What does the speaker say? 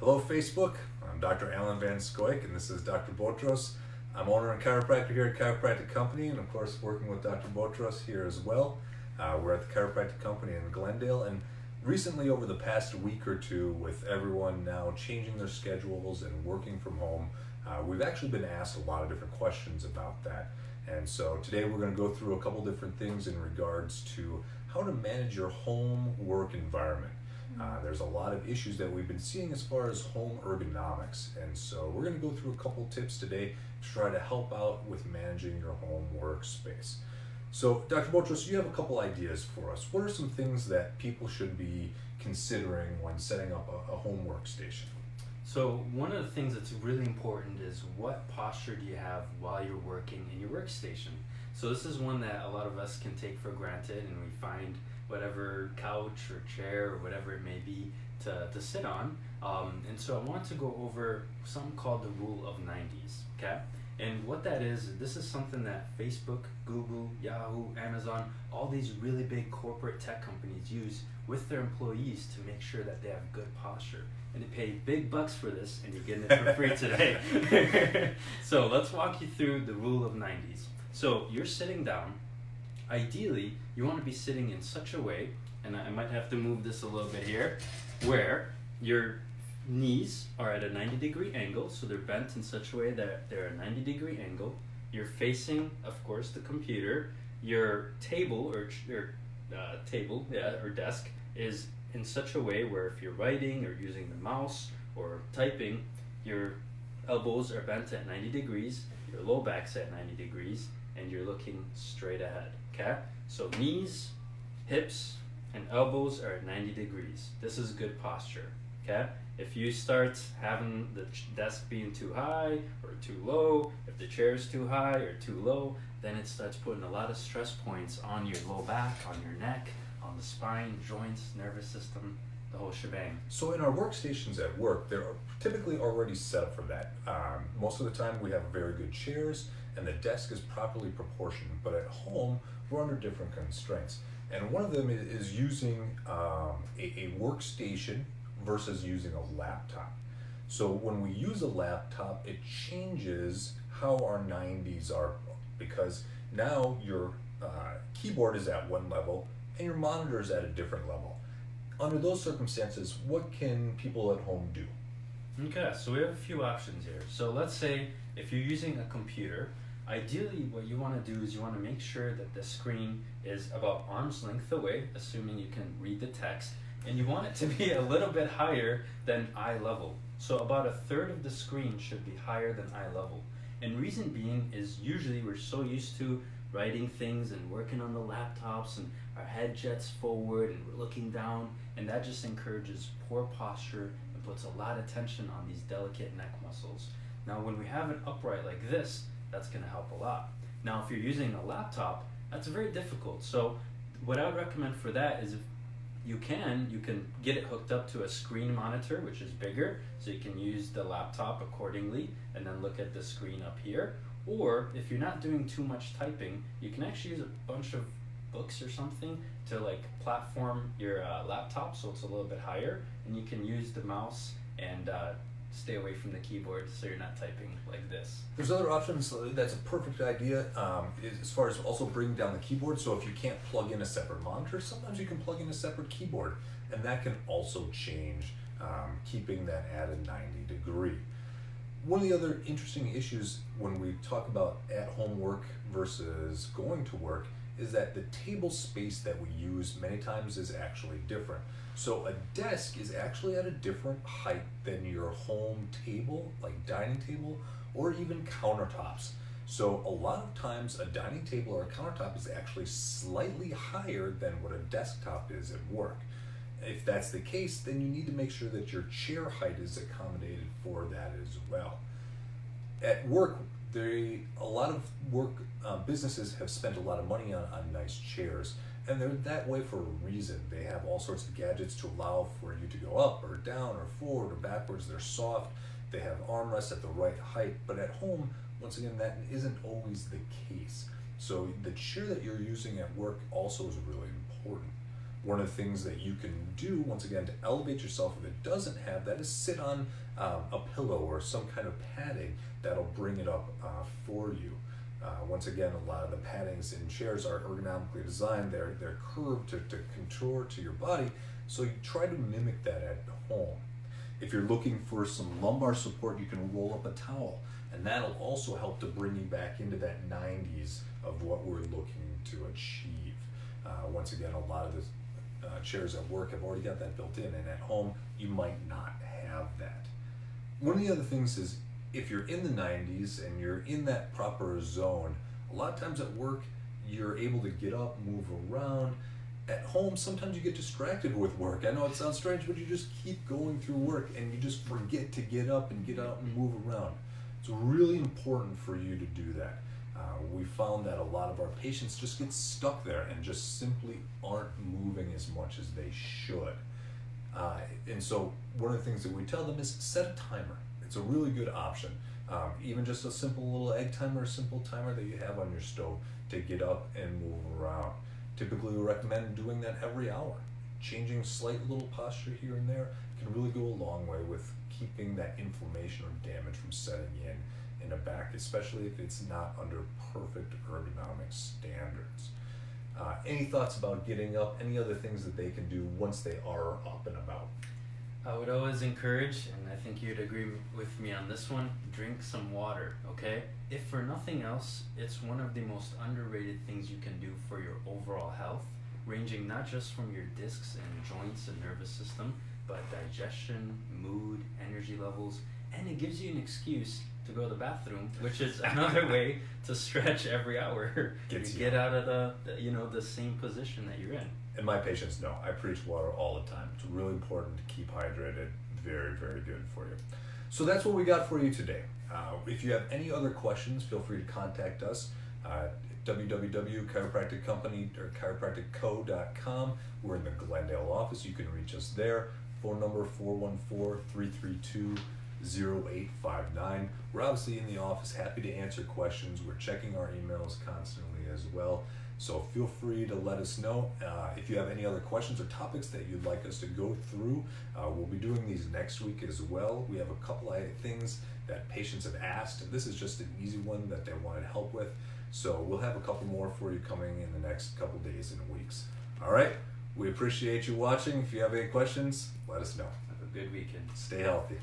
Hello Facebook, I'm Dr. Alan Van Scoyk and this is Dr. Botros. I'm owner and chiropractor here at Chiropractic Company and of course working with Dr. Botros here as well. We're at the Chiropractic Company in Glendale, and recently over the past week or two, with everyone now changing their schedules and working from home, we've actually been asked a lot of different questions about that. And so today we're going to go through a couple different things in regards to how to manage your home work environment. There's a lot of issues that we've been seeing as far as home ergonomics, and so we're going to go through a couple tips today to try to help out with managing your home workspace. So Dr. Botros, you have a couple ideas for us. What are some things that people should be considering when setting up a home workstation? So one of the things that's really important is what posture do you have while you're working in your workstation. So this is one that a lot of us can take for granted, and we find whatever couch or chair or whatever it may be to sit on. And so I want to go over something called the rule of 90s, okay? And what that is, this is something that Facebook, Google, Yahoo, Amazon, all these really big corporate tech companies use with their employees to make sure that they have good posture. And they pay big bucks for this, and you're getting it for free today. So let's walk you through the rule of 90s. So you're sitting down. Ideally, you want to be sitting in such a way, and I might have to move this a little bit here, where your knees are at a 90-degree angle, so they're bent in such a way that they're a 90-degree angle. You're facing, of course, the computer. Your table or desk is in such a way where if you're writing or using the mouse or typing, your elbows are bent at 90 degrees, your low back's at 90 degrees, and you're looking straight ahead, okay? So knees, hips, and elbows are at 90 degrees. This is good posture, okay? If you start having the desk being too high or too low, if the chair is too high or too low, then it starts putting a lot of stress points on your low back, on your neck, on the spine, joints, nervous system, the whole shebang. So in our workstations at work, they're typically already set up for that. Most of the time we have very good chairs and the desk is properly proportioned, but at home we're under different constraints. And one of them is using a workstation versus using a laptop. So when we use a laptop, it changes how our 90s are, because now your keyboard is at one level and your monitor is at a different level. Under those circumstances, what can people at home do? Okay, so we have a few options here. So let's say if you're using a computer, ideally what you want to do is you want to make sure that the screen is about arm's length away, assuming you can read the text, and you want it to be a little bit higher than eye level. So about a third of the screen should be higher than eye level. And reason being is usually we're so used to writing things and working on the laptops, and our head jets forward and we're looking down, and that just encourages poor posture and puts a lot of tension on these delicate neck muscles. Now when we have it upright like this, that's going to help a lot. Now if you're using a laptop, that's very difficult. So what I would recommend for that is, if you can get it hooked up to a screen monitor, which is bigger, so you can use the laptop accordingly and then look at the screen up here. Or if you're not doing too much typing, you can actually use a bunch of books or something to like platform your laptop so it's a little bit higher, and you can use the mouse and stay away from the keyboard so you're not typing like this. There's other options. That's a perfect idea as far as also bringing down the keyboard. So if you can't plug in a separate monitor, sometimes you can plug in a separate keyboard, and that can also change keeping that at a 90 degree. One of the other interesting issues when we talk about at-home work versus going to work is that the table space that we use many times is actually different. So a desk is actually at a different height than your home table, like dining table, or even countertops. So a lot of times a dining table or a countertop is actually slightly higher than what a desktop is at work. If that's the case, then you need to make sure that your chair height is accommodated for that as well. At work, a lot of work businesses have spent a lot of money on nice chairs, and they're that way for a reason. They have all sorts of gadgets to allow for you to go up or down or forward or backwards. They're soft, they have armrests at the right height, but at home, once again, that isn't always the case. So the chair that you're using at work also is really important. One of the things that you can do, once again, to elevate yourself if it doesn't have that, is sit on a pillow or some kind of padding that'll bring it up for you. Once again, a lot of the paddings in chairs are ergonomically designed. They're curved to contour to your body, so you try to mimic that at home. If you're looking for some lumbar support, you can roll up a towel, and that'll also help to bring you back into that 90s of what we're looking to achieve. Once again, a lot of the chairs at work have already got that built in, and at home, you might not have that. One of the other things is, if you're in the 90s and you're in that proper zone, a lot of times at work, you're able to get up, move around. At home, sometimes you get distracted with work. I know it sounds strange, but you just keep going through work and you just forget to get up and get out and move around. It's really important for you to do that. We found that a lot of our patients just get stuck there and just simply aren't moving as much as they should. And so one of the things that we tell them is set a timer. It's a really good option. Even just a simple little egg timer, a simple timer that you have on your stove to get up and move around. Typically, we recommend doing that every hour. Changing slight little posture here and there can really go a long way with keeping that inflammation or damage from setting in the back, especially if it's not under perfect ergonomic standards. Any thoughts about getting up? Any other things that they can do once they are up and about? I would always encourage, and I think you'd agree with me on this one, drink some water, okay? If for nothing else, it's one of the most underrated things you can do for your overall health, ranging not just from your discs and joints and nervous system, but digestion, mood, energy levels, and it gives you an excuse to go to the bathroom, which is another way to stretch every hour. Get out of the same position that you're in. And my patients know, I preach water all the time. It's really important to keep hydrated. Very, very good for you. So that's what we got for you today. If you have any other questions, feel free to contact us. www.chiropracticcompany or chiropracticco.com. We're in the Glendale office. You can reach us there. Phone number 414-332-0859. We're obviously in the office, happy to answer questions. We're checking our emails constantly as well. So feel free to let us know. If you have any other questions or topics that you'd like us to go through, we'll be doing these next week as well. We have a couple of things that patients have asked, and this is just an easy one that they wanted help with. So we'll have a couple more for you coming in the next couple days and weeks. All right, we appreciate you watching. If you have any questions, let us know. Have a good weekend. Stay healthy.